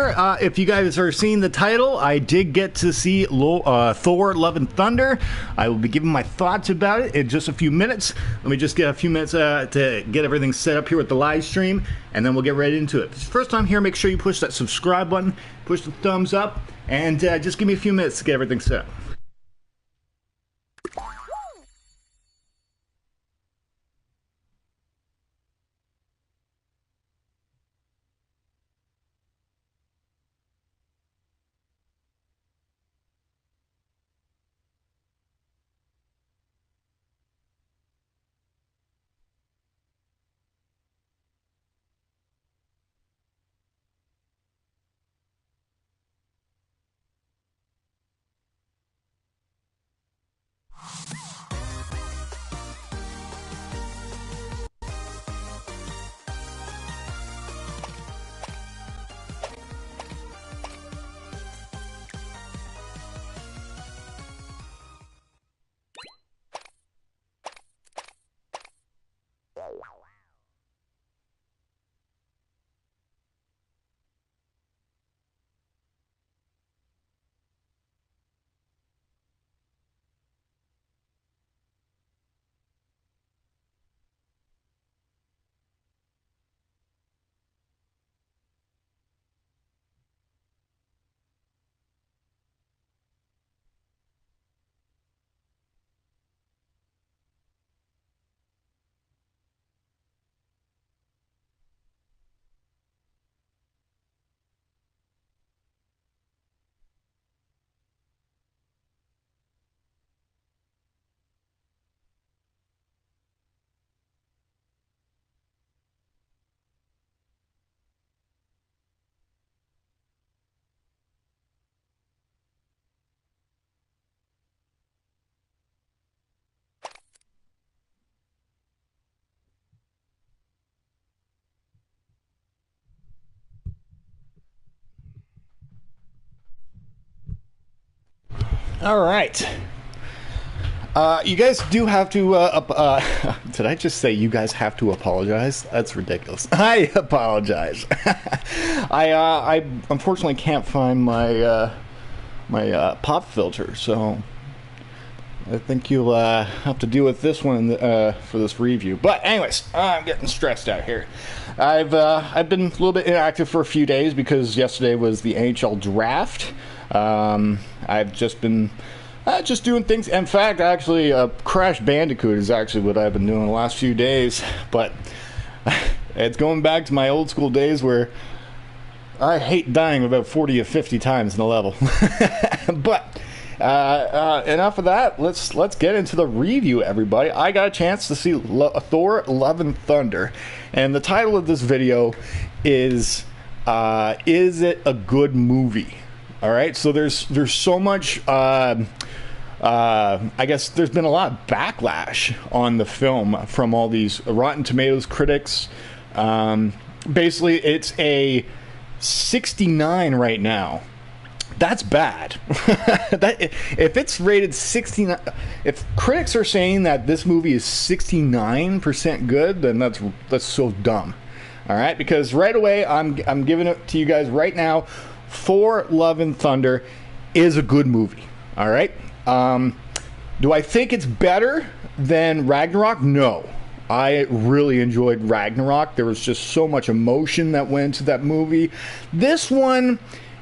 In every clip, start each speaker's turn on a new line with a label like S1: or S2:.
S1: If you guys are seeing the title, I did get to see Thor Love and Thunder. I will be giving my thoughts about it in just a few minutes. Let me just get a few minutes to get everything set up here with the live stream, and then we'll get right into it. If it's your first time here, make sure you push that subscribe button, push the thumbs up, and just give me a few minutes to get everything set up. All right. You guys do have to, did I just say you guys have to apologize? That's ridiculous. I apologize. I unfortunately can't find my, my pop filter, so I think you'll have to deal with this one for this review. But anyways, I'm getting stressed out here. I've been a little bit inactive for a few days because yesterday was the NHL draft. I've just been just doing things. In fact, actually, Crash Bandicoot is actually what I've been doing the last few days. But it's going back to my old school days where I hate dying about 40 or 50 times in a level. But enough of that. Let's get into the review, everybody. I got a chance to see Thor Love and Thunder, and the title of this video is it a good movie? All right, so there's so much. I guess there's been a lot of backlash on the film from all these Rotten Tomatoes critics. Basically, it's a 69 right now. That's bad. If it's rated 69, if critics are saying that this movie is 69% good, then that's so dumb. All right, because right away I'm giving it to you guys right now. Thor Love and Thunder is a good movie. All right. Do I think it's better than Ragnarok? No. I really enjoyed Ragnarok. There was just so much emotion that went into that movie. This one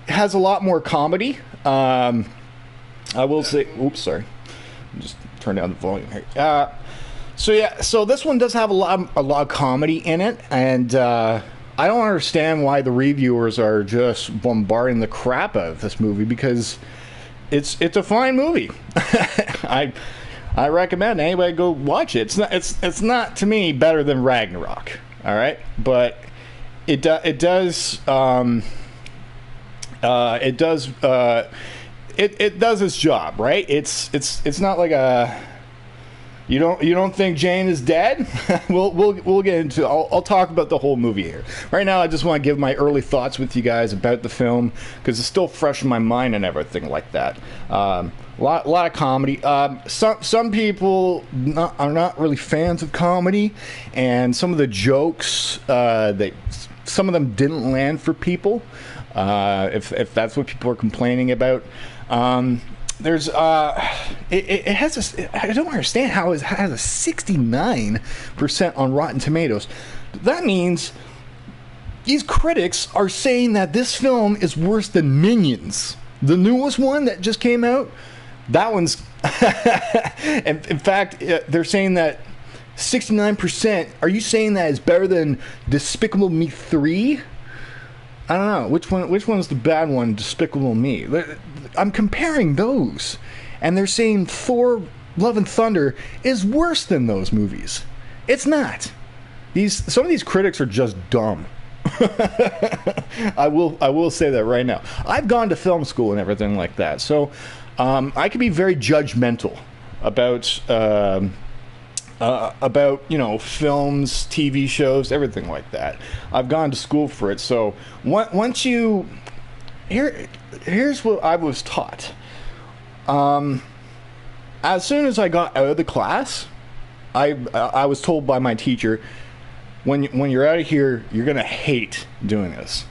S1: has a lot more comedy. I will say, oops, sorry. Just turn down the volume here. So this one does have a lot of comedy in it, and I don't understand why the reviewers are just bombarding the crap out of this movie, because it's a fine movie. I recommend anybody go watch it. It's not to me better than Ragnarok. All right, but it does its job, right? It's not like a. You don't think Jane is dead? We'll get into. I'll talk about the whole movie here. Right now, I just want to give my early thoughts with you guys about the film, because it's still fresh in my mind and everything like that. A lot of comedy. Some people are not really fans of comedy, and some of the jokes some of them didn't land for people. If that's what people are complaining about. There's it has this, I don't understand how it has a 69% on Rotten Tomatoes. That means these critics are saying that this film is worse than Minions, the newest one that just came out. That one's in fact, they're saying that 69%. Are you saying that is better than Despicable Me 3? I don't know which one's the bad one. Despicable Me. I'm comparing those, and they're saying Thor: Love and Thunder is worse than those movies. It's not. Some of these critics are just dumb. I will say that right now. I've gone to film school and everything like that, so I can be very judgmental about films, TV shows, everything like that. I've gone to school for it. So once you here's what I was taught. As soon as I got out of the class, I was told by my teacher, when you're out of here, you're gonna hate doing this.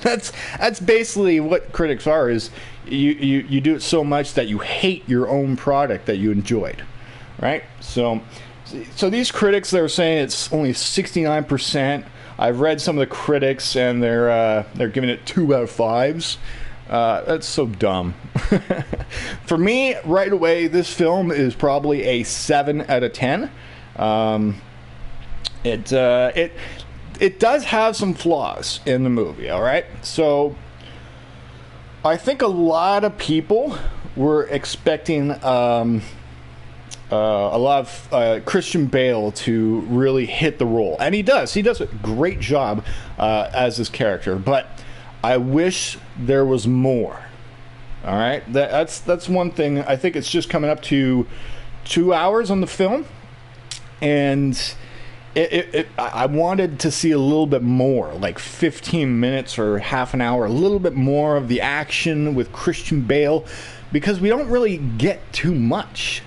S1: That's basically what critics are. Is you do it so much that you hate your own product that you enjoyed, right? So these critics, they're saying it's only 69%. I've read some of the critics, and they're giving it 2 out of 5s. That's so dumb. For me, right away, this film is probably a 7 out of 10. It does have some flaws in the movie, all right? So I think a lot of people were expecting a lot of Christian Bale to really hit the role, and he does a great job as this character, but I wish there was more. All right, that's one thing. I think it's just coming up to 2 hours on the film, and I wanted to see a little bit more, like 15 minutes or half an hour, a little bit more of the action with Christian Bale, because we don't really get too much.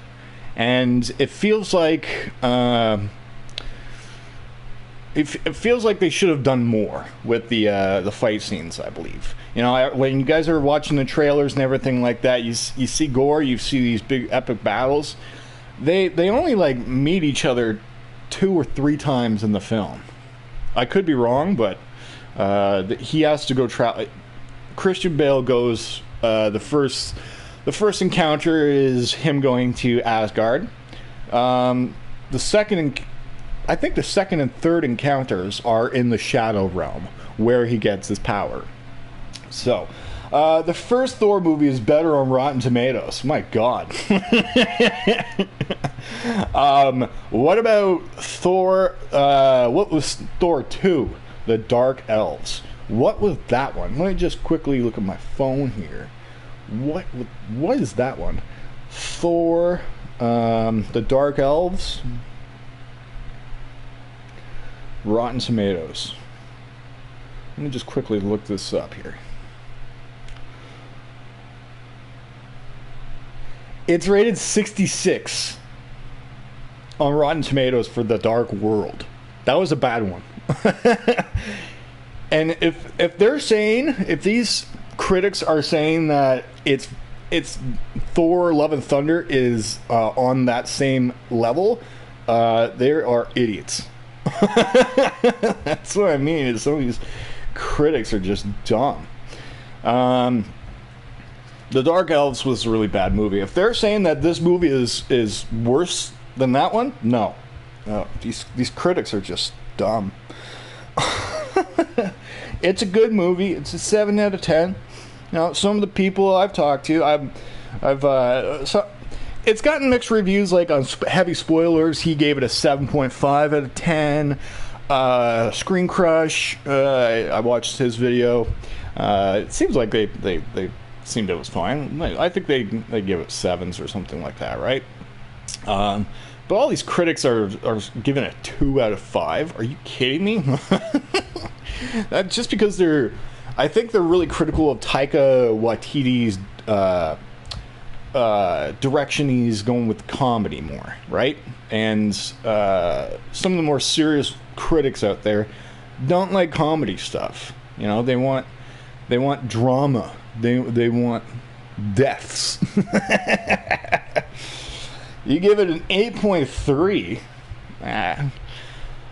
S1: And it feels like it feels like they should have done more with the fight scenes, I believe. You know, when you guys are watching the trailers and everything like that, you see Gorr, you see these big epic battles. They only like meet each other 2 or 3 times in the film. I could be wrong, but he has to go travel. Christian Bale goes the first encounter is him going to Asgard. I think the second and third encounters are in the Shadow Realm, where he gets his power. So, the first Thor movie is better on Rotten Tomatoes. My God. What about Thor? What was Thor 2? The Dark Elves. What was that one? Let me just quickly look at my phone here. What is that one? Thor, the Dark Elves. Rotten Tomatoes. Let me just quickly look this up here. It's rated 66 on Rotten Tomatoes for The Dark World. That was a bad one. And if they're saying, if these critics are saying that it's Thor: Love and Thunder is on that same level, they are idiots. That's what I mean. Is some of these critics are just dumb. The Dark Elves was a really bad movie. If they're saying that this movie is worse than that one, no. These critics are just dumb. It's a good movie. It's a 7 out of 10. Now, some of the people I've talked to, it's gotten mixed reviews. Like on Heavy Spoilers, he gave it a 7.5 out of 10. Screen Crush, I watched his video. It seems like they seemed it was fine. I think they give it 7s or something like that, right? But all these critics are giving it 2 out of 5. Are you kidding me? That's just because I think they're really critical of Taika Waititi's direction. He's going with comedy more, right? And some of the more serious critics out there don't like comedy stuff. You know, they want They want drama. They want deaths. You give it an 8.3.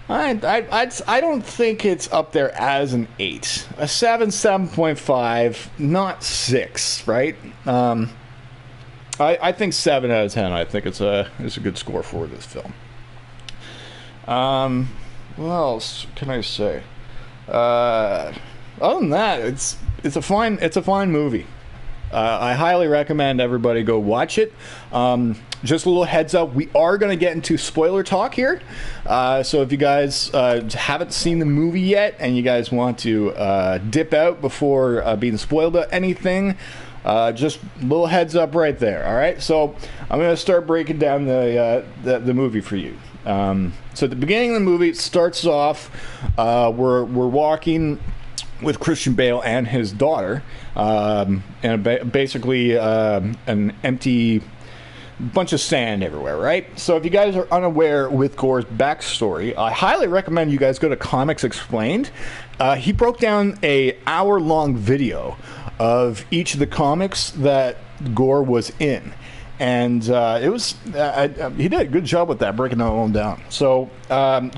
S1: I don't think it's up there as an 8. A 7, 7.5, not 6, right? I think 7 out of 10. I think it's a good score for this film. What else can I say? Other than that, it's a fine movie. I highly recommend everybody go watch it. Just a little heads up, we are going to get into spoiler talk here. So if you guys haven't seen the movie yet and you guys want to dip out before being spoiled of anything, just a little heads up right there. All right, so I'm going to start breaking down the movie for you. So at the beginning of the movie, it starts off, we're walking with Christian Bale and his daughter, and basically an empty bunch of sand everywhere, right? So if you guys are unaware with Gorr's backstory, I highly recommend you guys go to Comics Explained. He broke down a hour-long video of each of the comics that Gorr was in. And it was he did a good job with that, breaking that all down. So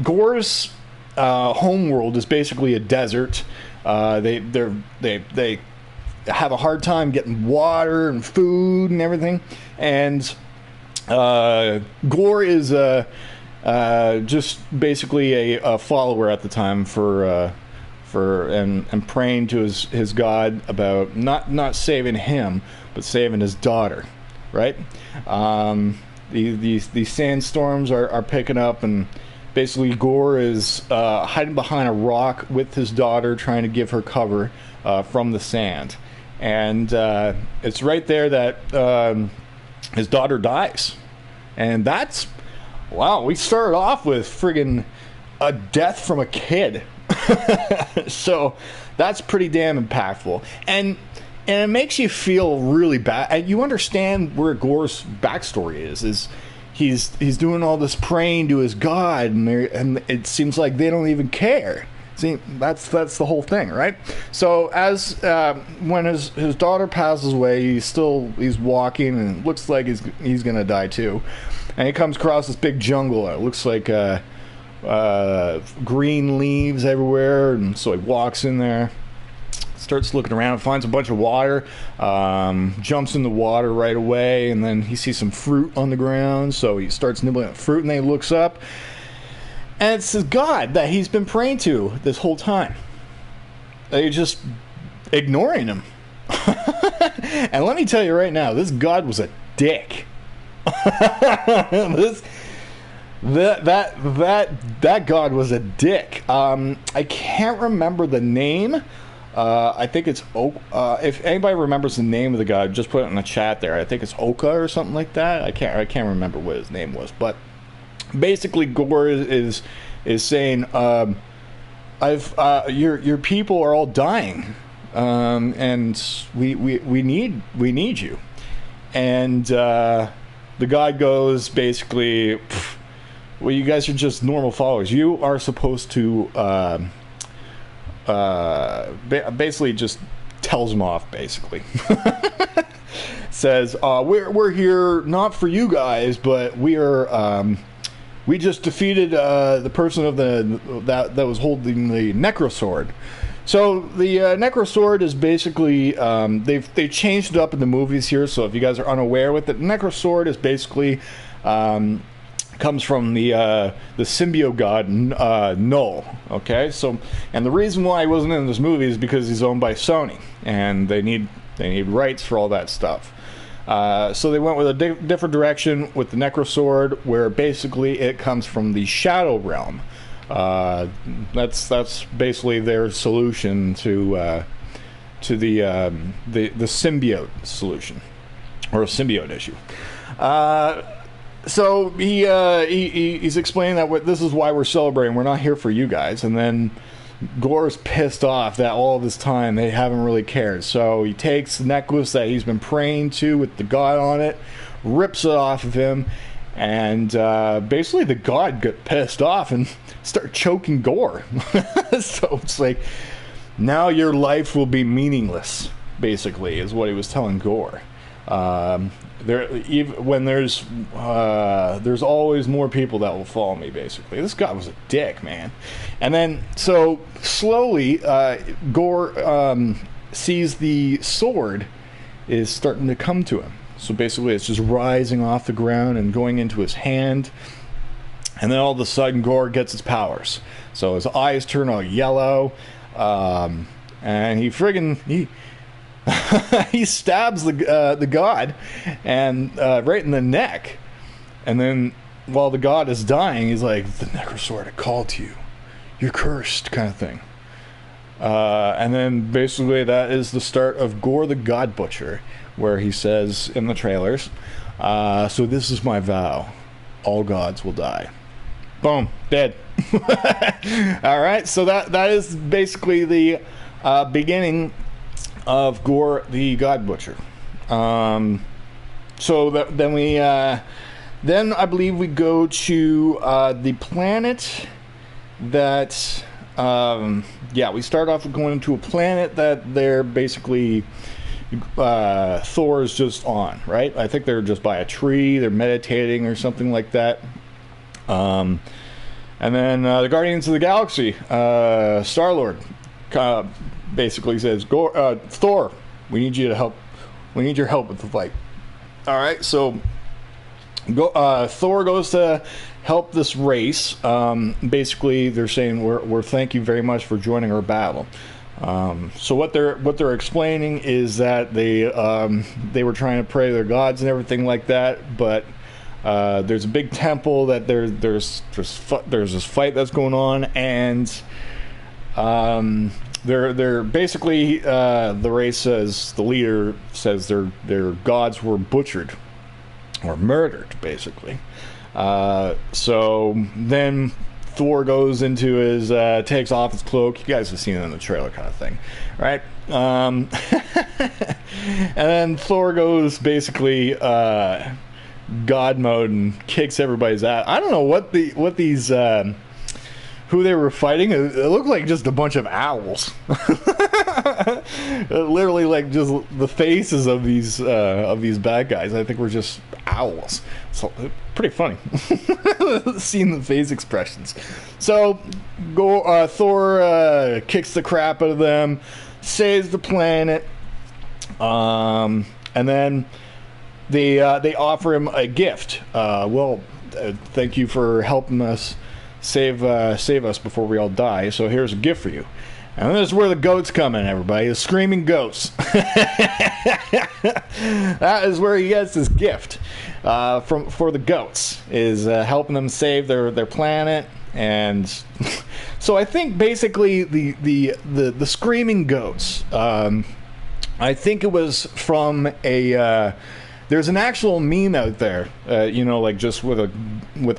S1: Gorr's home world is basically a desert. They have a hard time getting water and food and everything. And Gorr is just basically a follower at the time for and praying to his god about not saving him, but saving his daughter. Right? These sandstorms are picking up, and basically Gorr is hiding behind a rock with his daughter, trying to give her cover from the sand. And it's right there that his daughter dies. And that's... Wow, we started off with friggin' a death from a kid. So that's pretty damn impactful. And it makes you feel really bad. And you understand where Gorr's backstory is he's doing all this praying to his god, and it seems like they don't even care. See, that's the whole thing, right? So as when his daughter passes away, he's walking, and it looks like he's gonna die too. And he comes across this big jungle. It looks like green leaves everywhere, and so he walks in there. Starts looking around, finds a bunch of water, jumps in the water right away, and then he sees some fruit on the ground, so he starts nibbling at fruit, and then he looks up, and it's his god that he's been praying to this whole time. They're just ignoring him. And let me tell you right now, this god was a dick. That god was a dick. I can't remember the name. I think it's if anybody remembers the name of the guy, just put it in the chat there. I think it's Oka or something like that. I can't remember what his name was, but basically Gorr is saying, your people are all dying, and we need you. And the guy goes basically, well, you guys are just normal followers. You are supposed to basically just tells him off, basically. Says, we're here not for you guys, but we just defeated the person of that was holding the Necrosword. So the Necrosword is basically they changed it up in the movies here. So if you guys are unaware with it, Necrosword is basically comes from the symbiote god Null. Okay, so and the reason why he wasn't in this movie is because he's owned by Sony, and they need rights for all that stuff. So they went with a different direction with the Necrosword, where basically it comes from the Shadow Realm. That's basically their solution to the symbiote solution, or a symbiote issue. So he's explaining that this is why we're celebrating. We're not here for you guys. And then Gorr's pissed off that all of this time they haven't really cared. So he takes the necklace that he's been praying to with the god on it, rips it off of him, and basically the god got pissed off and started choking Gorr. So it's like, now your life will be meaningless, basically, is what he was telling Gorr. When there's always more people that will follow me, basically. This guy was a dick, man. And then, so, slowly, Gorr sees the sword is starting to come to him. So basically it's just rising off the ground and going into his hand. And then all of a sudden Gorr gets his powers. So his eyes turn all yellow. And he he stabs the god and right in the neck. And then while the god is dying, he's like, "The Necrosword, I called to you. You're cursed," kind of thing. And then basically that is the start of Gorr the God Butcher, where he says in the trailers, "So this is my vow. All gods will die." Boom. Dead. Alright, so that is basically the beginning of Gorr the God Butcher. Then I believe we go to the planet that... we start off with going to a planet that they're basically Thor is just on, right? I think they're just by a tree, they're meditating or something like that. And then the Guardians of the Galaxy, Star-Lord, basically says, "Thor, we need you to help. We need your help with the fight." All right, so Thor goes to help this race. Basically, they're saying, "We're thank you very much for joining our battle." So what they're explaining is that they were trying to pray to their gods and everything like that, but there's a big temple that there's this fight that's going on, and they're basically the race says, the leader says their gods were butchered or murdered, basically. So then Thor goes into his takes off his cloak. You guys have seen it in the trailer, kind of thing, right? And then Thor goes basically God mode and kicks everybody's ass. I don't know what these who they were fighting. It looked like just a bunch of owls. Literally, like just the faces of these bad guys, I think, were just owls. So pretty funny seeing the face expressions. So Thor kicks the crap out of them, saves the planet, and then they offer him a gift. Thank you for helping us save us before we all die. So here's a gift for you. And this is where the goats come in, everybody. The screaming goats. That is where he gets his gift for the goats, is helping them save their planet. And so I think basically the screaming goats. I think it was from a. There's an actual meme out there, like just with a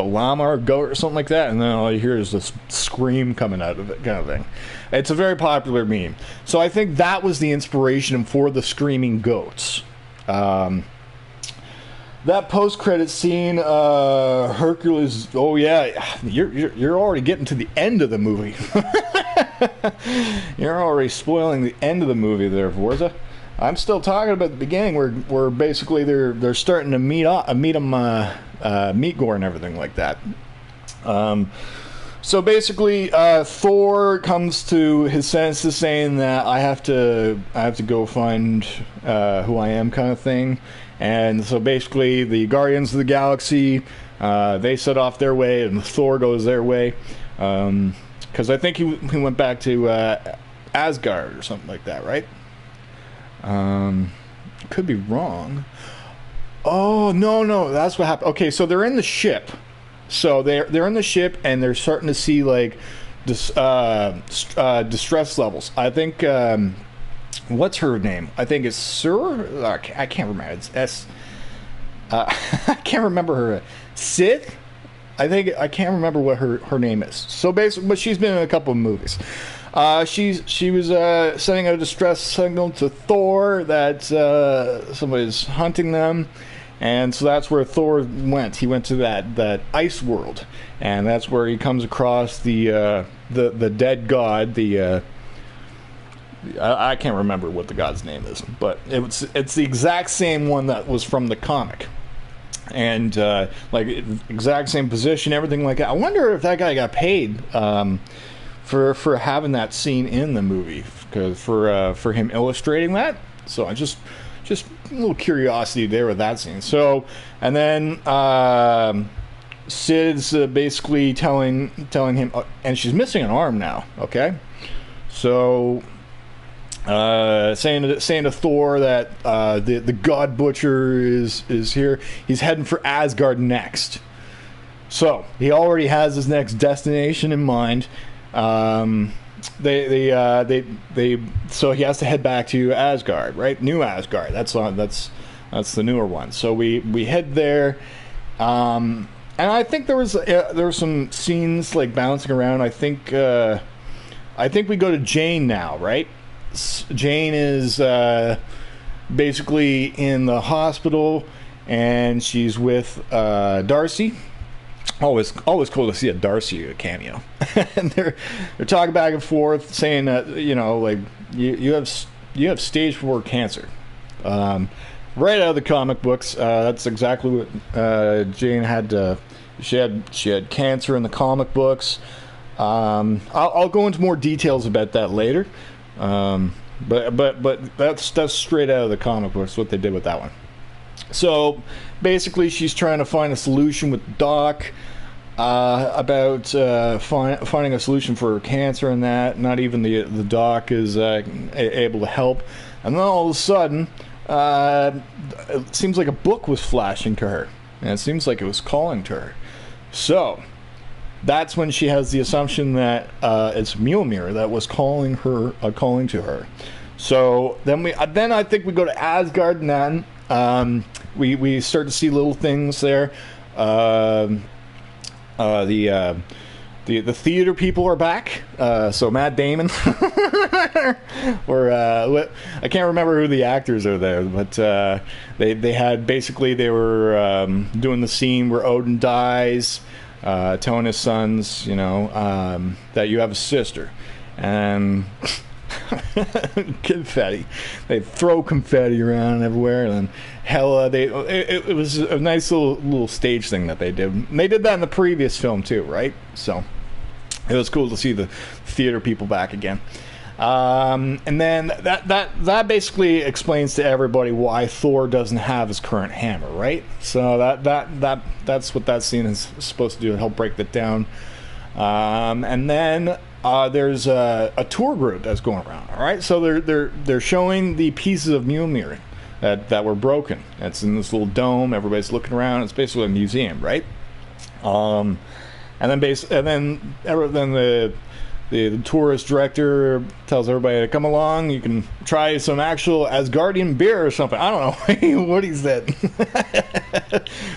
S1: llama or a goat or something like that, and then all you hear is this scream coming out of it, kind of thing. It's a very popular meme. So I think that was the inspiration for the screaming goats. That post-credit scene, Hercules. Oh yeah, you're already getting to the end of the movie. You're already spoiling the end of the movie there, Forza. I'm still talking about the beginning, where basically they're starting to meet Gorr and everything like that. So basically, Thor comes to his senses, saying that I have to go find who I am, kind of thing. And so basically, the Guardians of the Galaxy, they set off their way, and Thor goes their way, because I think he went back to Asgard or something like that, right? Could be wrong. Oh, no, that's what happened. Okay, so they're in the ship. So they're in the ship, and they're starting to see like distress levels. I think what's her name? I think it's Sur. I can't remember. It's S. I can't remember her. Sith. I can't remember what her name is. So basically, but she's been in a couple of movies. She was sending a distress signal to Thor that somebody's hunting them, and so that's where Thor went. He went to that ice world, and that's where he comes across the dead god, the I can't remember what the god's name is, but it's the exact same one that was from the comic, and like exact same position, everything like that. I wonder if that guy got paid for having that scene in the movie, because for him illustrating that. So I just a little curiosity there with that scene. So, and then Sid's basically telling him, and she's missing an arm now. Okay, so saying to Thor that the God Butcher is here. He's heading for Asgard next. So he already has his next destination in mind. So he has to head back to Asgard, right? New Asgard. That's the newer one. So we head there, and I think there were some scenes like bouncing around. I think we go to Jane now, right? Jane is basically in the hospital, and she's with Darcy. Always cool to see a Darcy cameo. And they're talking back and forth, saying that like you have stage 4 cancer, right out of the comic books. That's exactly what Jane had. She had cancer in the comic books. I'll go into more details about that later. But that's straight out of the comic books what they did with that one. So basically, she's trying to find a solution with Doc about finding a solution for her cancer and that. Not even the Doc is able to help. And then all of a sudden, it seems like a book was flashing to her, and it seems like it was calling to her. So that's when she has the assumption that it's Mjolnir that was calling to her. So then I think we go to Asgard, and then we start to see little things there. The theater people are back. So Matt Damon, or I can't remember who the actors are there, but they had basically they were doing the scene where Odin dies, telling his sons, that you have a sister, and confetti. They throw confetti around everywhere, and then hella. It was a nice little stage thing that they did. And they did that in the previous film too, right? So it was cool to see the theater people back again. And then that basically explains to everybody why Thor doesn't have his current hammer, right? So that's what that scene is supposed to do, to help break that down. And then there's a tour group that's going around. All right, so they're showing the pieces of Mjolnir that were broken. It's in this little dome. Everybody's looking around. It's basically a museum, right? And then the tourist director tells everybody to come along. You can try some actual Asgardian beer or something. I don't know what he said.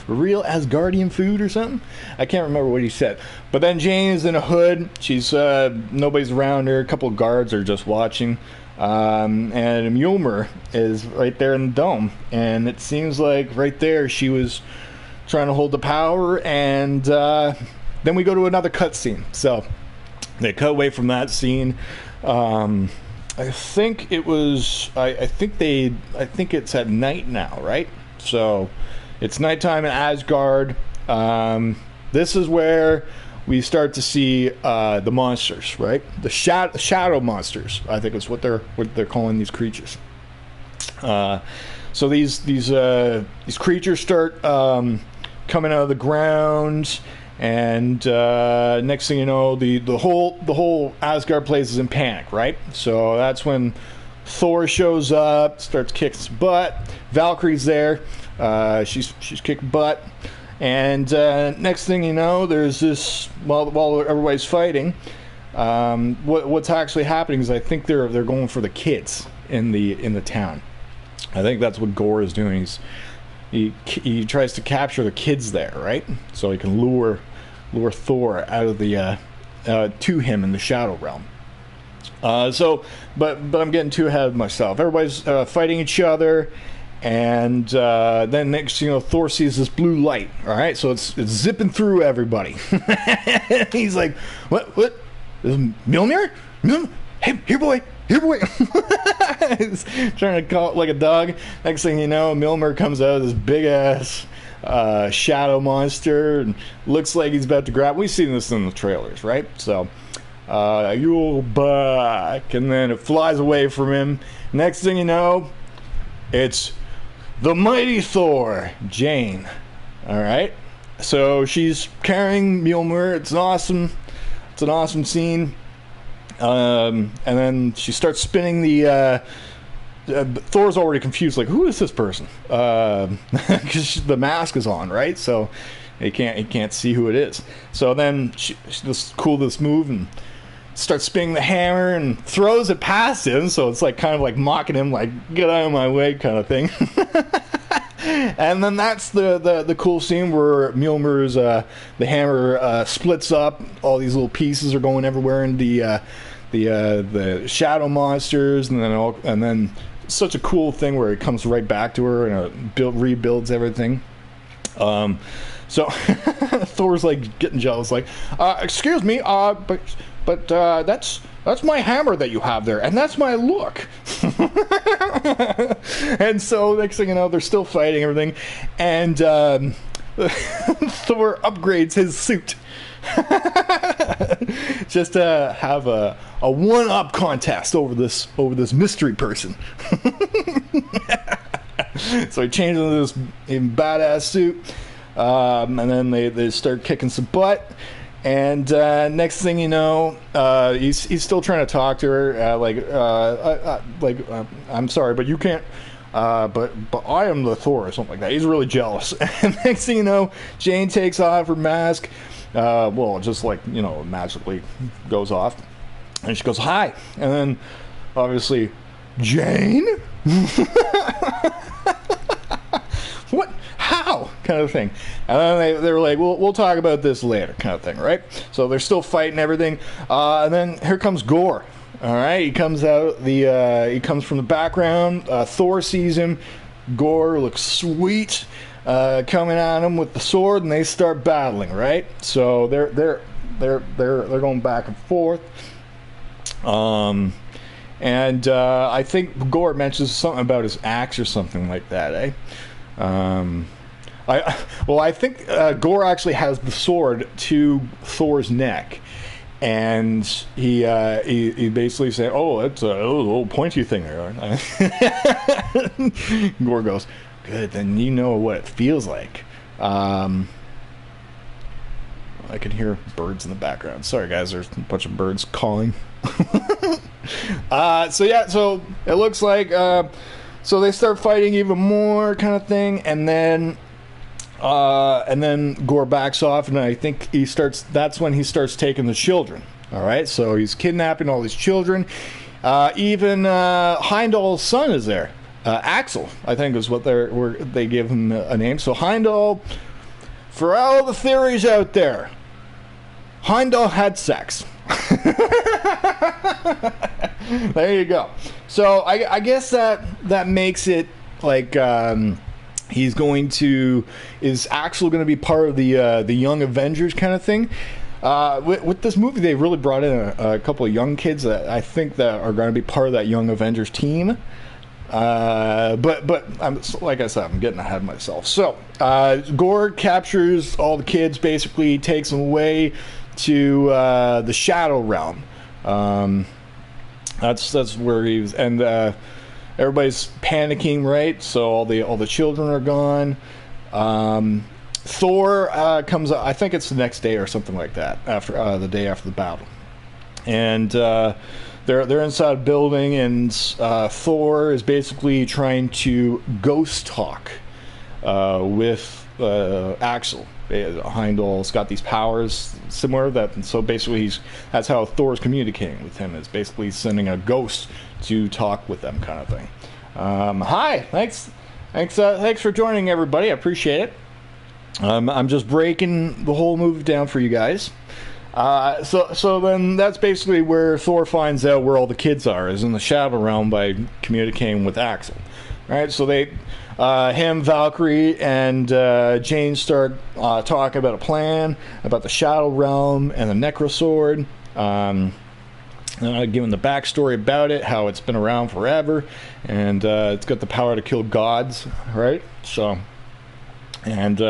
S1: Real Asgardian food or something? I can't remember what he said. But then Jane is in a hood. She's nobody's around her. A couple of guards are just watching. And Mjolnir is right there in the dome. And it seems like right there she was trying to hold the power. And then we go to another cutscene. So they cut away from that scene. I think it was. I think it's at night now, right? So it's nighttime in Asgard. This is where we start to see the monsters, right? The shadow monsters. I think is what they're calling these creatures. So these creatures start coming out of the ground. And next thing you know, the whole Asgard place is in panic, right? So that's when Thor shows up, starts kicking some butt. Valkyrie's there, she's kicking butt, and next thing you know, there's this while everybody's fighting. What's actually happening is I think they're going for the kids in the town. I think that's what Gorr is doing. He tries to capture the kids there, right? So he can lure Thor out of the to him in the shadow realm. But I'm getting too ahead of myself. Everybody's fighting each other, and then next you know Thor sees this blue light. All right, so it's zipping through everybody. He's like, what? This is Mjolnir? Hey, here, boy, here we He's trying to call it like a dog. Next thing you know, Mjolnir comes out of this big ass shadow monster and looks like he's about to grab. We've seen this in the trailers, right? So you're back, and then it flies away from him. Next thing you know, it's the mighty Thor, Jane. All right, so she's carrying Mjolnir. It's an awesome scene. And then she starts spinning the. Thor's already confused, like, who is this person? Because the mask is on, right? So he can't see who it is. So then she just this move and starts spinning the hammer and throws it past him. So it's like kind of like mocking him, like, get out of my way, kind of thing. And then that's the cool scene where Mjolnir's the hammer splits up. All these little pieces are going everywhere in the shadow monsters, and then such a cool thing where it comes right back to her and rebuilds everything. So Thor's like getting jealous, like, excuse me, but that's my hammer that you have there, and that's my look. And so next thing you know, they're still fighting everything, and Thor upgrades his suit. Just to have a one-up contest over this mystery person. So he changes into this badass suit, and then they start kicking some butt. And next thing you know, he's still trying to talk to her, I'm sorry, but you can't. But I am the Thor, or something like that. He's really jealous. And next thing you know, Jane takes off her mask. Just like, magically goes off, and she goes, hi, and then obviously, Jane? What? How? Kind of thing. And then they were like, we'll talk about this later, kind of thing, right? So they're still fighting everything, and then here comes Gorr. All right, he comes out. He comes from the background. Thor sees him. Gorr looks sweet. Coming at him with the sword, and they start battling. Right, so they're going back and forth. And I think Gorr mentions something about his axe or something like that. I think Gorr actually has the sword to Thor's neck, and he basically said, "Oh, it's a little pointy thing there." Gorr goes, "Good, then you know what it feels like." I can hear birds in the background. Sorry, guys, there's a bunch of birds calling. So it looks like so they start fighting even more, kind of thing, and then Gorr backs off, and I think that's when he starts taking the children. All right, so he's kidnapping all these children. Even Heimdall's son is there. Axel, I think, is what they give him a name. So Heimdall, for all the theories out there, Heimdall had sex. There you go. So I guess that makes it like is Axel going to be part of the Young Avengers kind of thing. With this movie, they really brought in a couple of young kids that I think that are going to be part of that Young Avengers team. But I'm, like I said, I'm getting ahead of myself. So Gorr captures all the kids, basically takes them away to the Shadow Realm. That's where he was, and everybody's panicking, right? So all the children are gone. Thor comes up, I think it's the next day or something like that, after the day after the battle, and they're inside a building, and Thor is basically trying to ghost talk with Axel. Heimdall's got these powers similar so basically that's how Thor's communicating with him, is basically sending a ghost to talk with them, kind of thing. Hi, thanks for joining, everybody. I appreciate it. I'm just breaking the whole movie down for you guys. So then that's basically where Thor finds out where all the kids are, is in the Shadow Realm, by communicating with Axel. Right, so him, Valkyrie, and Jane start talking about a plan about the Shadow Realm and the Necrosword. And giving the backstory about it, how it's been around forever, and it's got the power to kill gods, right? So, and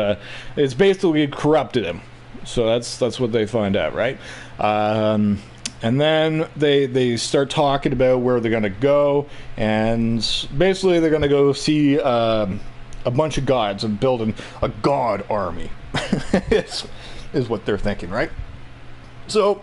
S1: it's basically corrupted him. So that's what they find out, right? And then they start talking about where they're going to go, and basically they're going to go see a bunch of gods and build a god army, is what they're thinking, right? So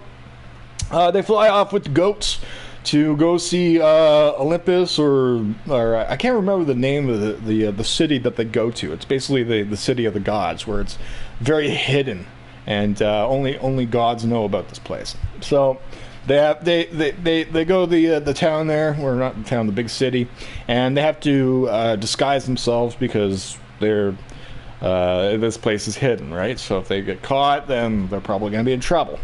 S1: they fly off with the goats to go see Olympus, or I can't remember the name of the city that they go to. It's basically the city of the gods, where it's very hidden, and only gods know about this place. So they go to the town there, or not the town, the big city, and they have to disguise themselves because this place is hidden, right? So if they get caught, then they're probably going to be in trouble.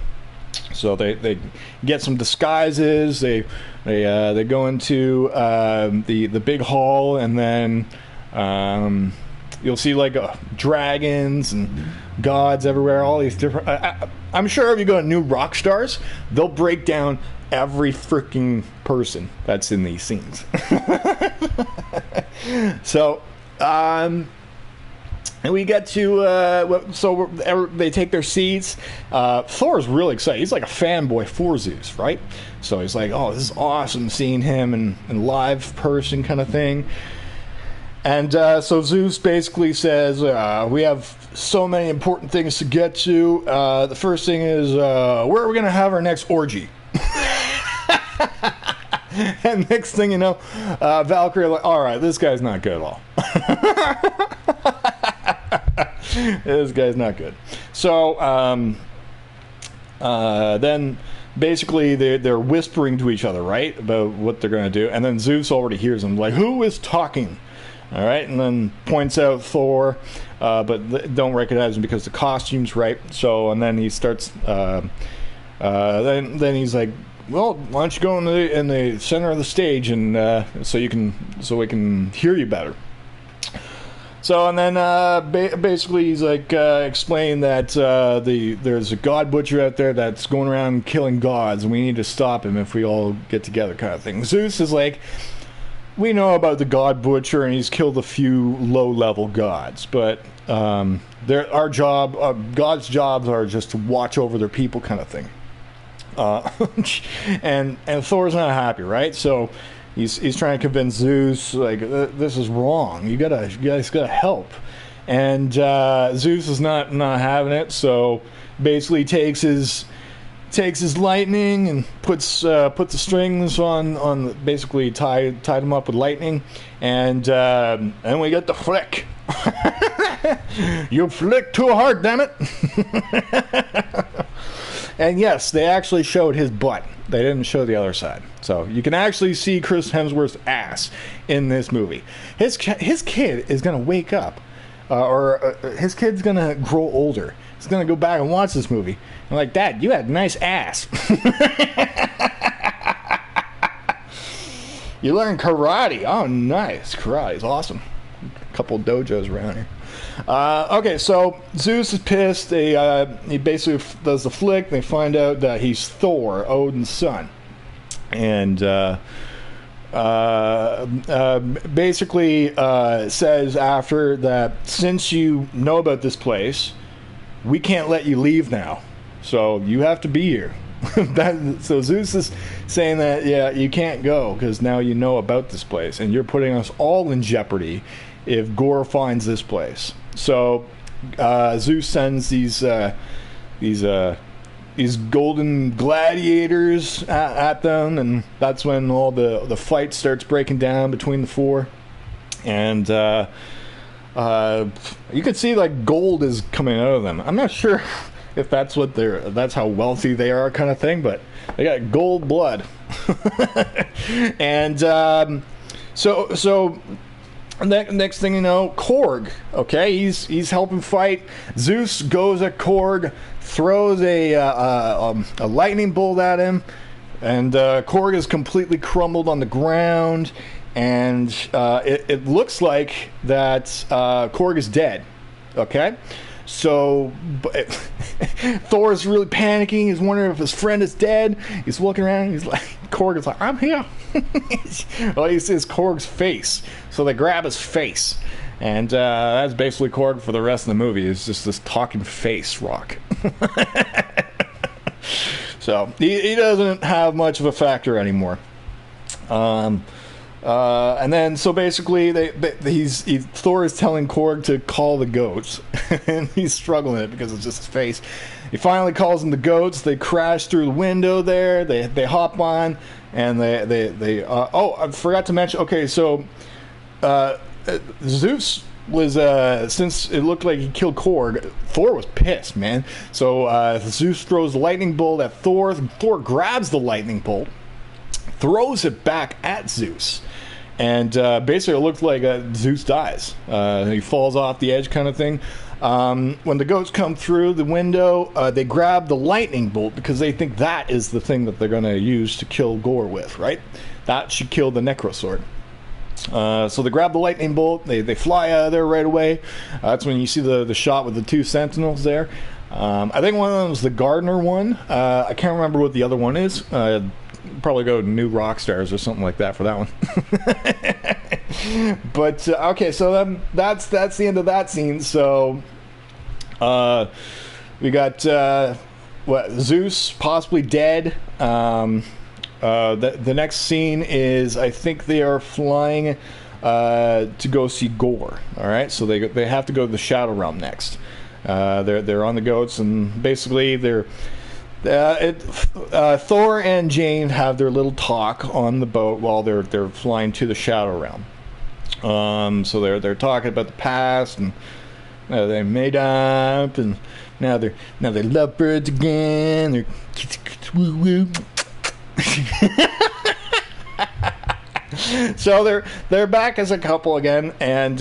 S1: So they get some disguises. They go into the big hall, and then you'll see like dragons and gods everywhere. All these different. I'm sure if you go to New Rockstars, they'll break down every freaking person that's in these scenes. So. And we get to, they take their seats. Thor's really excited. He's like a fanboy for Zeus, right? So he's like, oh, this is awesome seeing him in live person kind of thing. And so Zeus basically says, we have so many important things to get to. The first thing is, where are we going to have our next orgy? And next thing you know, Valkyrie, like, all right, this guy's not good at all. This guy's not good. So then basically they're whispering to each other, right, about what they're going to do, and then Zeus already hears them, like, who is talking? All right, and then points out Thor, but don't recognize him because the costume's right. So, and then he starts then he's like, well, why don't you go in the center of the stage, and so we can hear you better. So, and then basically he's like explaining that there's a God Butcher out there that's going around killing gods, and we need to stop him if we all get together, kind of thing. Zeus is like, we know about the God Butcher, and he's killed a few low-level gods, but God's jobs are just to watch over their people, kind of thing. And Thor's not happy, right? So he's trying to convince Zeus, like, this is wrong. You guys gotta help. And Zeus is not having it. So basically takes his lightning and puts the strings on basically tied him up with lightning, and we get the flick. You flick too hard, damn it. And yes, they actually showed his butt. They didn't show the other side. So you can actually see Chris Hemsworth's ass in this movie. His kid is going to wake up, or his kid's going to grow older. He's going to go back and watch this movie. I'm like, Dad, you had a nice ass. You learned karate. Oh, nice. Karate is awesome. A couple dojos around here. Okay, so Zeus is pissed. He basically does the flick. They find out that he's Thor, Odin's son, and basically says after that, since you know about this place, we can't let you leave now, so you have to be here. So Zeus is saying that, yeah, you can't go because now you know about this place, and you're putting us all in jeopardy if Gorr finds this place. So Zeus sends these golden gladiators at them, and that's when all the fight starts breaking down between the four. And you can see like gold is coming out of them. I'm not sure if that's how wealthy they are, kind of thing, but they got gold blood. And so next thing you know, Korg, okay, he's helping fight. Zeus goes at Korg, throws a lightning bolt at him, and Korg is completely crumbled on the ground, and it looks like that Korg is dead, okay? So Thor is really panicking. He's wondering if his friend is dead. He's looking around. He's like, Korg is like, I'm here. All you see is Korg's face. So they grab his face. And that's basically Korg for the rest of the movie. It's just this talking face rock. So he doesn't have much of a factor anymore. And then so basically Thor is telling Korg to call the goats, and he's struggling it because it's just his face. He finally calls them the goats. They crash through the window there. They hop on, and they oh, I forgot to mention. Okay, so Zeus was since it looked like he killed Korg, Thor was pissed, man. So Zeus throws the lightning bolt at Thor. Thor grabs the lightning bolt, throws it back at Zeus, and basically it looked like Zeus dies. He falls off the edge, kind of thing. When the goats come through the window, they grab the lightning bolt because they think that is the thing that they're going to use to kill Gorr with, right? That should kill the Necrosword. So they grab the lightning bolt, they fly out of there right away. That's when you see the shot with the two sentinels there. I think one of them was the gardener one. I can't remember what the other one is. Probably go to New Rockstars or something like that for that one. But okay, so that's the end of that scene. So we got Zeus possibly dead. The next scene is, I think they are flying to go see Gorr. All right, so they have to go to the Shadow Realm next. They're on the goats, and basically Thor and Jane have their little talk on the boat while they're flying to the Shadow Realm. So they're talking about the past, and they made up, and now they're lovebirds again. They're woo. So they're back as a couple again, and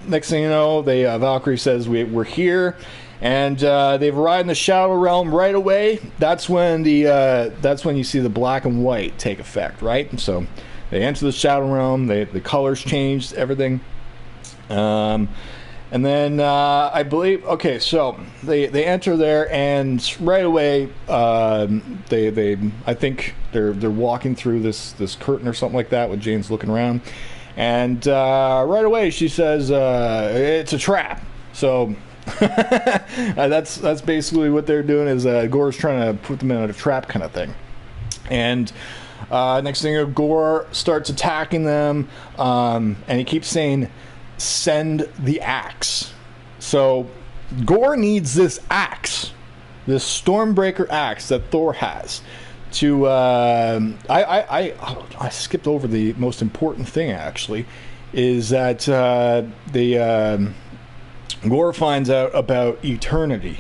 S1: next thing you know, Valkyrie says we're here, and they've arrived in the Shadow Realm right away. That's when you see the black and white take effect, right? And so they enter the Shadow Realm. The colors changed, everything. And then I believe, okay, so they enter there, and right away I think they're walking through this curtain or something like that with Jane's looking around, and right away she says it's a trap. So that's basically what they're doing, is Gorr's trying to put them in a trap kind of thing. And next thing you know, Gorr starts attacking them, and he keeps saying, send the axe. So Gorr needs this axe, this Stormbreaker axe that Thor has to I skipped over the most important thing, actually, is that Gorr finds out about eternity.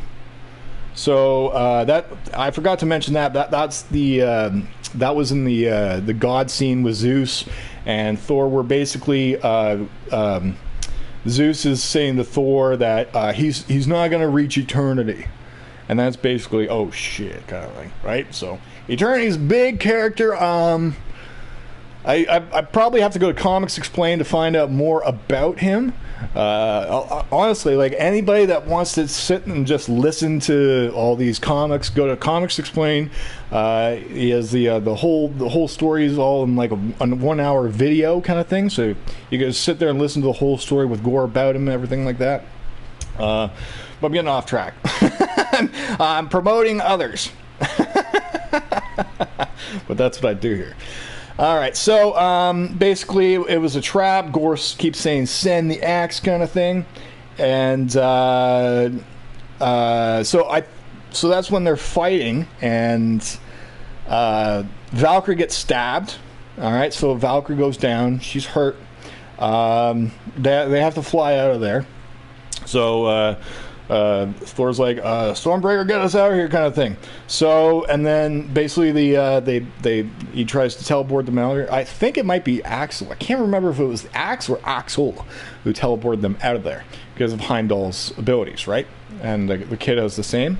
S1: So that I forgot to mention that was in the God scene with Zeus and Thor, where basically Zeus is saying to Thor that he's not going to reach eternity, and that's basically, oh shit, kind of thing, right? So eternity's a big character. I probably have to go to Comics Explained to find out more about him. Honestly, like, anybody that wants to sit and just listen to all these comics, go to Comics Explained. He has the whole story is all in like a 1 hour video kind of thing, so you can sit there and listen to the whole story with Gorr about him and everything like that. But I'm getting off track. I'm promoting others. But that's what I do here. Alright, so basically it was a trap. Gorr keeps saying send the axe kind of thing. And so that's when they're fighting, and Valkyrie gets stabbed. Alright, so Valkyrie goes down. She's hurt. They have to fly out of there. So Thor's like, Stormbreaker, get us out of here, kind of thing. So, and then basically he tries to teleport them out of here. I think it might be Axel. I can't remember if it was Axe or Axel who teleported them out of there because of Heimdall's abilities, right? And the kid has the same.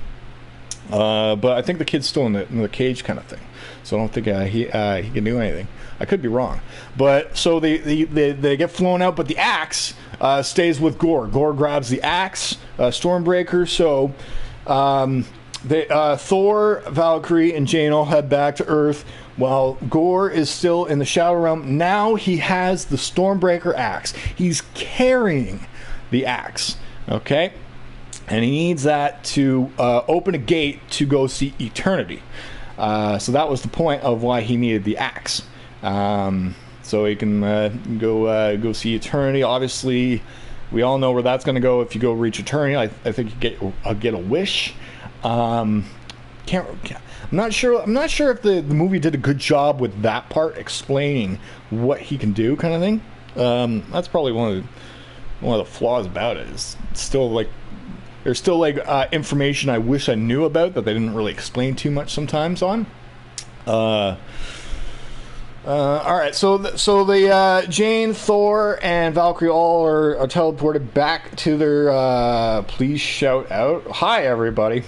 S1: But I think the kid's still in the cage kind of thing. So I don't think he can do anything. I could be wrong. But so they get flown out, but the axe stays with Gorr. Gorr grabs the axe, Stormbreaker. So Thor, Valkyrie, and Jane all head back to Earth while Gorr is still in the Shadow Realm. Now he has the Stormbreaker axe. He's carrying the axe, okay? And he needs that to open a gate to go see eternity. So that was the point of why he needed the axe. So he can go see eternity. Obviously, we all know where that's going to go if you go reach eternity. I think you get a wish. I'm not sure if the movie did a good job with that part, explaining what he can do, kind of thing. That's probably one of the flaws about it. It's still like there's still like information I wish I knew about that they didn't really explain too much sometimes on. All right, so the Jane, Thor, and Valkyrie all are teleported back to their. Please shout out, "Hi, everybody!"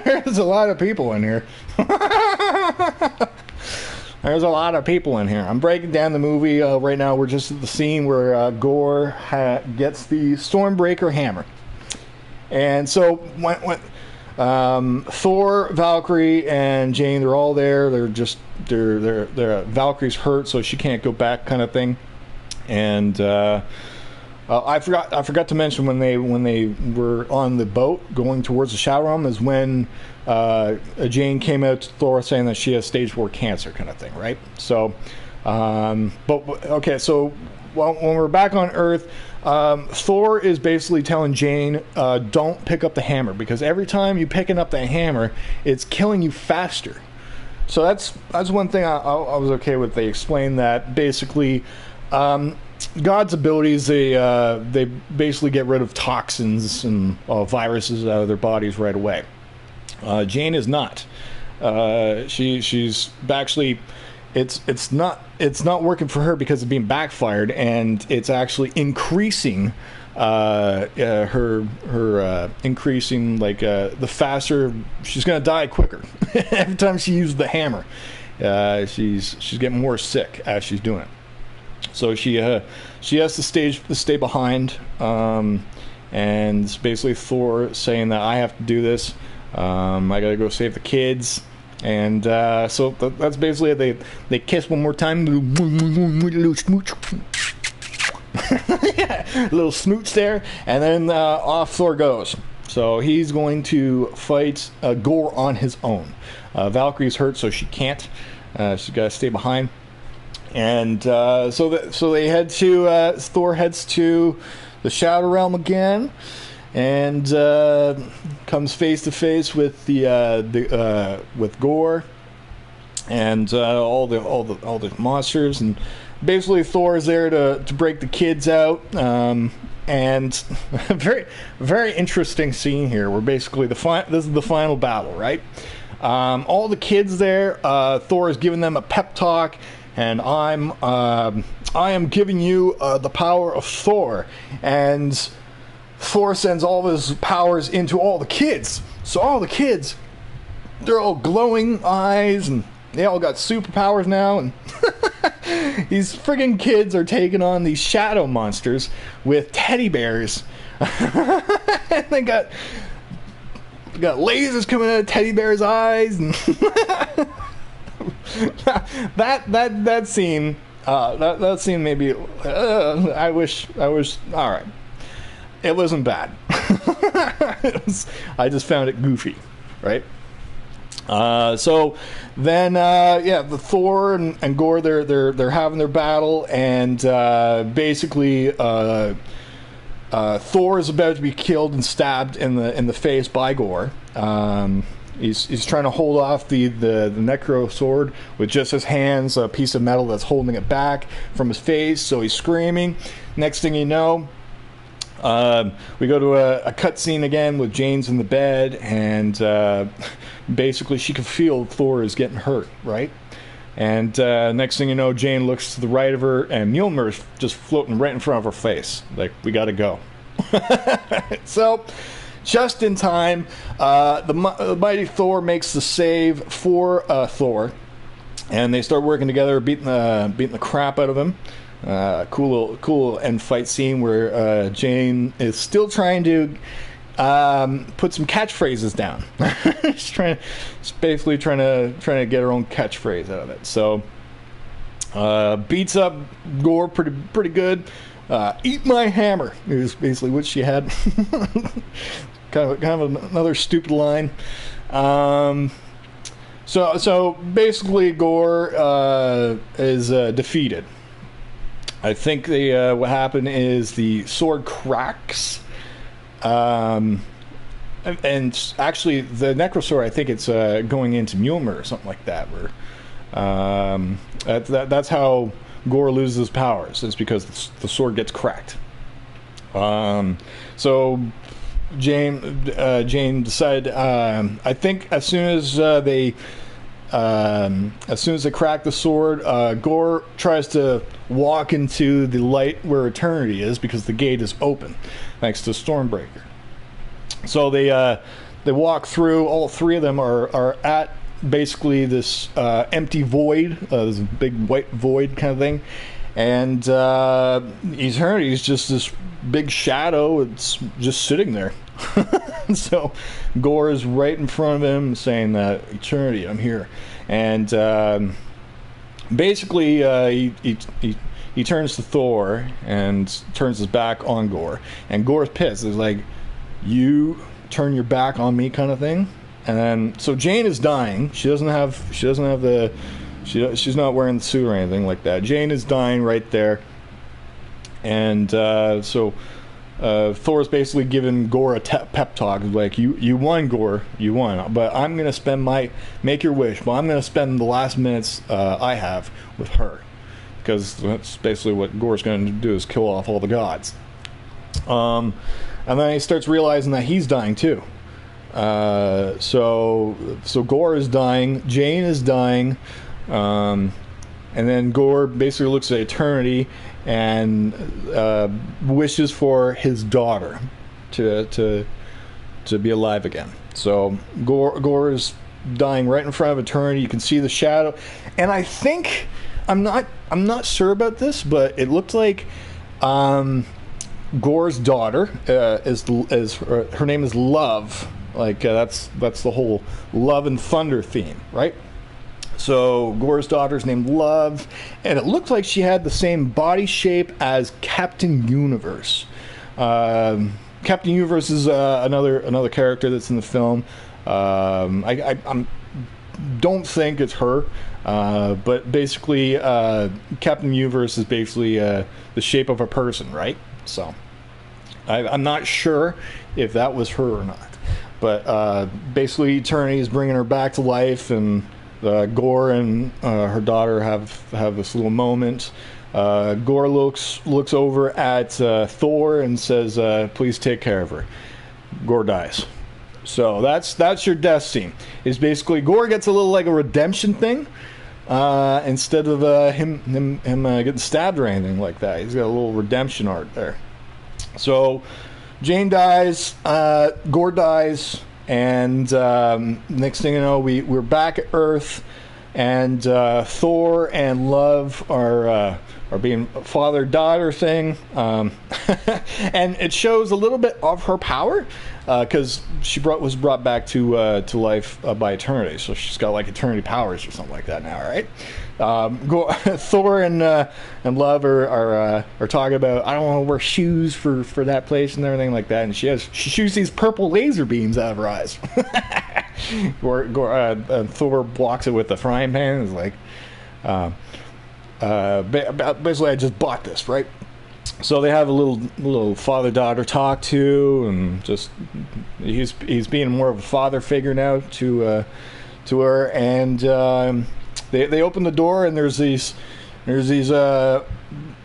S1: There's a lot of people in here. There's a lot of people in here. I'm breaking down the movie right now. We're just at the scene where Gorr gets the Stormbreaker hammer, and so when Thor, Valkyrie, and Jane, they're all there. They're Valkyrie's hurt, so she can't go back, kind of thing. And I forgot to mention when they were on the boat going towards the Shadow Realm is when Jane came out to Thor saying that she has stage 4 cancer, kind of thing, right? So, so when we're back on Earth, Thor is basically telling Jane, don't pick up the hammer, because every time you picking up the hammer, it's killing you faster. So that's one thing I was okay with. They explained that basically God's abilities, they basically get rid of toxins and viruses out of their bodies right away. Jane is not. She's actually it's not working for her because of being backfired, and it's actually increasing her increasing, like the faster she's gonna die quicker. Every time she uses the hammer, she's getting more sick as she's doing it. So she has to stay behind, and basically Thor saying that I have to do this. I gotta go save the kids. And so that's basically it. They kiss one more time. Little smooch. Yeah, little smooch there, and then off Thor goes. So he's going to fight Gorr on his own. Valkyrie's hurt, so she can't. She's got to stay behind. And so they head to Thor heads to the Shadow Realm again, and comes face to face with with Gorr and all the monsters, and basically Thor is there to break the kids out, and a very interesting scene here where basically this is the final battle, right? All the kids there, Thor is giving them a pep talk, and I am giving you the power of Thor, and Thor sends all of his powers into all the kids. So all the kids, they're all glowing eyes, and they all got superpowers now, and these friggin' kids are taking on these shadow monsters with teddy bears. And they got lasers coming out of teddy bears' eyes, and that scene. That scene maybe. I wish. All right. It wasn't bad. I just found it goofy, right? So then, the Thor and Gorr, they're having their battle, and basically, Thor is about to be killed and stabbed in the face by Gorr. He's trying to hold off the necro sword with just his hands, a piece of metal that's holding it back from his face. So he's screaming. Next thing you know, we go to a cutscene again with Jane's in the bed, and basically she can feel Thor is getting hurt, right? And next thing you know, Jane looks to the right of her, and Mjolnir's just floating right in front of her face. Like, we gotta go. So, just in time, the mighty Thor makes the save for Thor, and they start working together, beating the crap out of him. Cool end fight scene where Jane is still trying to put some catchphrases down. She's basically trying to get her own catchphrase out of it. So beats up Gorr pretty good. Eat my hammer is basically what she had. kind of another stupid line. So basically Gorr is defeated. I think what happened is the sword cracks. And actually the Necrosword, I think it's going into Mjolnir or something like that, where that's how Gorr loses his powers. It's because the sword gets cracked. So Jane decided, I think as soon as they crack the sword, Gorr tries to walk into the light where eternity is, because the gate is open thanks to Stormbreaker. So they walk through. All three of them are at basically this empty void, this big white void kind of thing, and eternity is just this big shadow. It's just sitting there. So Gorr is right in front of him saying that, eternity, I'm here. And basically he turns to Thor and turns his back on Gorr, and Gorr's pissed. It's like, you turn your back on me kind of thing. And then so Jane is dying. She's not wearing the suit or anything like that. Jane is dying right there. And so Thor's basically giving Gorr a pep talk, like, you won, Gorr, you won, but I'm gonna spend make your wish, but I'm gonna spend the last minutes I have with her, because that's basically what Gorr's gonna do, is kill off all the gods. And then he starts realizing that he's dying too. So Gorr is dying, Jane is dying, and then Gorr basically looks at eternity and wishes for his daughter to be alive again. So Gorr is dying right in front of eternity. You can see the shadow, and I think I'm not sure about this, but it looked like Gorr's daughter is her name is Love. Like that's the whole Love and Thunder theme, right? So Gorr's daughter's named Love, and it looked like she had the same body shape as Captain Universe. Captain Universe is another character that's in the film. I don't think it's her, but basically Captain Universe is basically the shape of a person, right? So I'm not sure if that was her or not, but basically Eternity is bringing her back to life, and Gorr and her daughter have this little moment. Gorr looks over at Thor and says, "Please take care of her." Gorr dies. So that's your death scene. Is basically Gorr gets a little like a redemption thing, instead of him getting stabbed or anything like that. He's got a little redemption arc there. So Jane dies, Gorr dies, and next thing you know, we're back at Earth, and Thor and Love are being father-daughter thing, and it shows a little bit of her power, because she was brought back to life by eternity, so she's got like eternity powers or something like that now, right? Thor and Love are talking about, I don't want to wear shoes for that place and everything like that, and she shoots these purple laser beams out of her eyes. Thor blocks it with a frying pan. It's like, basically, I just bought this, right? So they have a little father-daughter talk to, and just he's being more of a father figure now to her, and they open the door, and there's these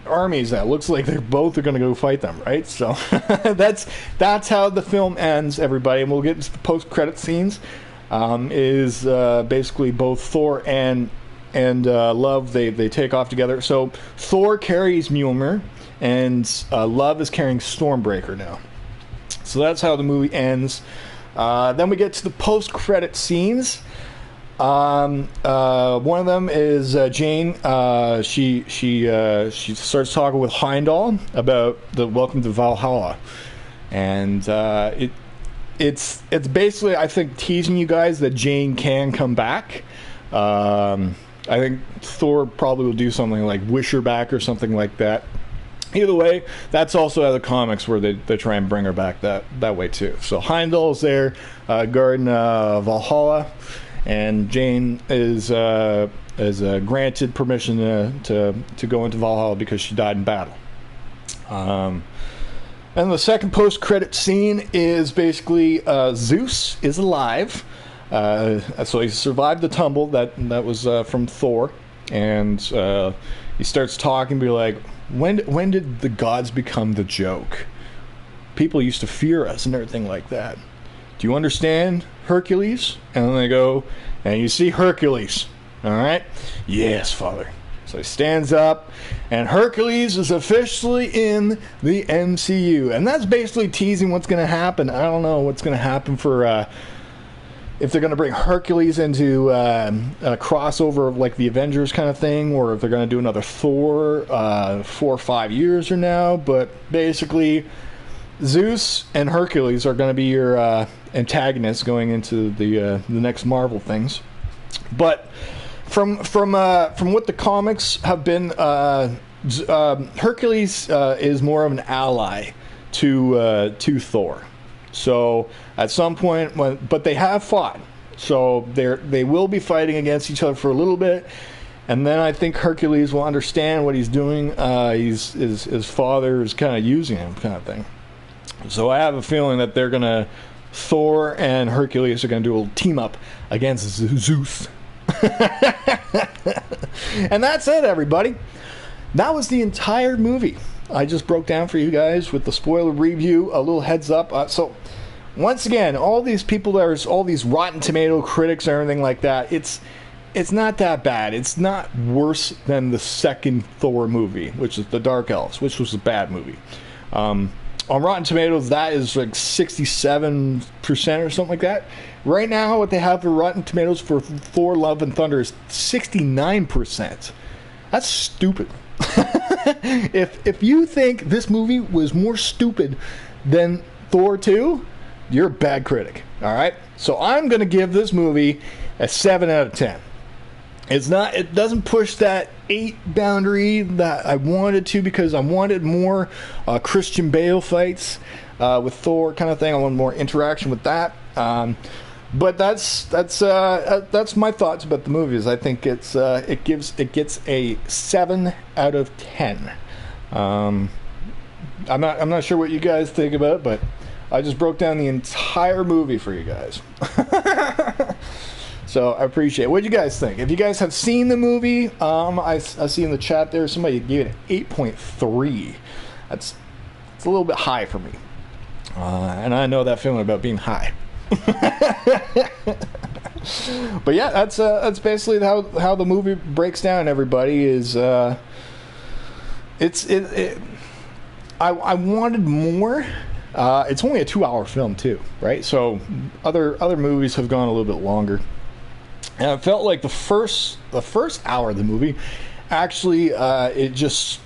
S1: armies that looks like they're both going to go fight them, right? So that's how the film ends, everybody, and we'll get into the post-credit scenes. Is basically both Thor and Love, they take off together. So Thor carries Mjolnir, and Love is carrying Stormbreaker now. So that's how the movie ends. Then we get to the post-credit scenes. One of them is Jane. She starts talking with Heimdall about the Welcome to Valhalla, and it's basically, I think, teasing you guys that Jane can come back. I think Thor probably will do something like wish her back or something like that. Either way, that's also how the comics where they try and bring her back that way too. So Heimdall's there, guarding Valhalla, and Jane is granted permission to go into Valhalla because she died in battle. And the second post-credit scene is basically Zeus is alive. So he survived the tumble that was from Thor, and he starts talking, be like, when did the gods become the joke? People used to fear us and everything like that. Do you understand, Hercules? And then they go, and you see Hercules. All right? Yes, Father. So he stands up, and Hercules is officially in the MCU. And that's basically teasing what's going to happen. I don't know what's going to happen for, if they're going to bring Hercules into a crossover of like the Avengers kind of thing, or if they're going to do another Thor 4 or 5 years from now. But basically, Zeus and Hercules are going to be your antagonists going into the next Marvel things. But from what the comics have been, Hercules is more of an ally to Thor. So at some point, but they have fought, so they will be fighting against each other for a little bit, and then I think Hercules will understand what he's doing. His father is kind of using him, kind of thing. So I have a feeling that Thor and Hercules are gonna do a little team up against Zeus. And that's it, everybody. That was the entire movie. I just broke down for you guys with the spoiler review, a little heads up. So once again, all these people, there's all these Rotten Tomato critics and everything like that. It's not that bad. It's not worse than the second Thor movie, which is The Dark Elves, which was a bad movie. On Rotten Tomatoes, that is like 67% or something like that. Right now, what they have for Rotten Tomatoes for Thor: Love and Thunder is 69%. That's stupid. If you think this movie was more stupid than Thor 2, you're a bad critic. All right? So I'm going to give this movie a 7 out of 10. It doesn't push that 8 boundary that I wanted to, because I wanted more Christian Bale fights with Thor kind of thing. I want more interaction with that. But that's my thoughts about the movies. I think it gets a 7 out of 10. I'm not sure what you guys think about it, but I just broke down the entire movie for you guys. So I appreciate it. What do you guys think? If you guys have seen the movie, I see in the chat there somebody gave it an 8.3. It's a little bit high for me, and I know that feeling about being high. But yeah, that's basically how the movie breaks down. Everybody is I wanted more. It's only a 2-hour film too, right? So other movies have gone a little bit longer, and I felt like the first hour of the movie actually it just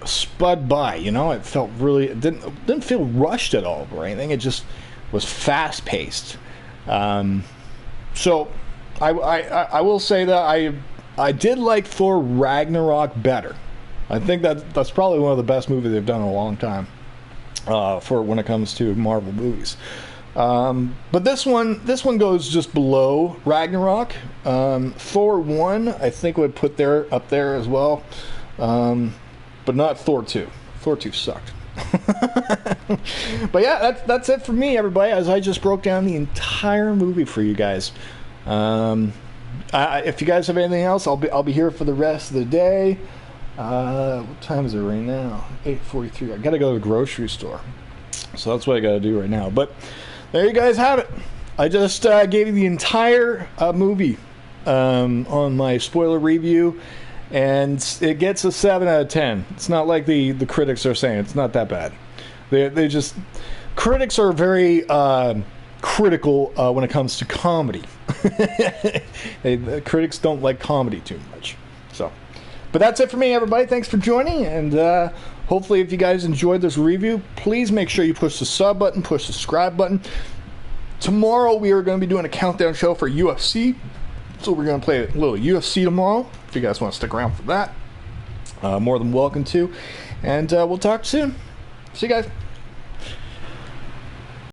S1: spud by. It felt really, it didn't feel rushed at all or anything. It just was fast paced. So I will say that I did like Thor Ragnarok better. I think that's probably one of the best movies they've done in a long time for when it comes to Marvel movies. But this one goes just below Ragnarok. Thor 1 I think would put up there as well, but not Thor 2. Thor 2 sucked. But yeah, that's it for me, everybody, as I just broke down the entire movie for you guys. If you guys have anything else, I'll be here for the rest of the day. What time is it right now? 8:43. I gotta go to the grocery store, so that's what I gotta do right now. But there you guys have it. I just gave you the entire movie on my spoiler review, and it gets a 7 out of 10. It's not like the critics are saying. It's not that bad. They just, critics are very critical when it comes to comedy. The critics don't like comedy too much. So, but that's it for me, everybody. Thanks for joining, and hopefully if you guys enjoyed this review, please make sure you push the sub button, push the subscribe button. Tomorrow we are going to be doing a countdown show for UFC. So we're going to play a little UFC tomorrow. If you guys want to stick around for that, more than welcome to. And we'll talk soon. See you guys.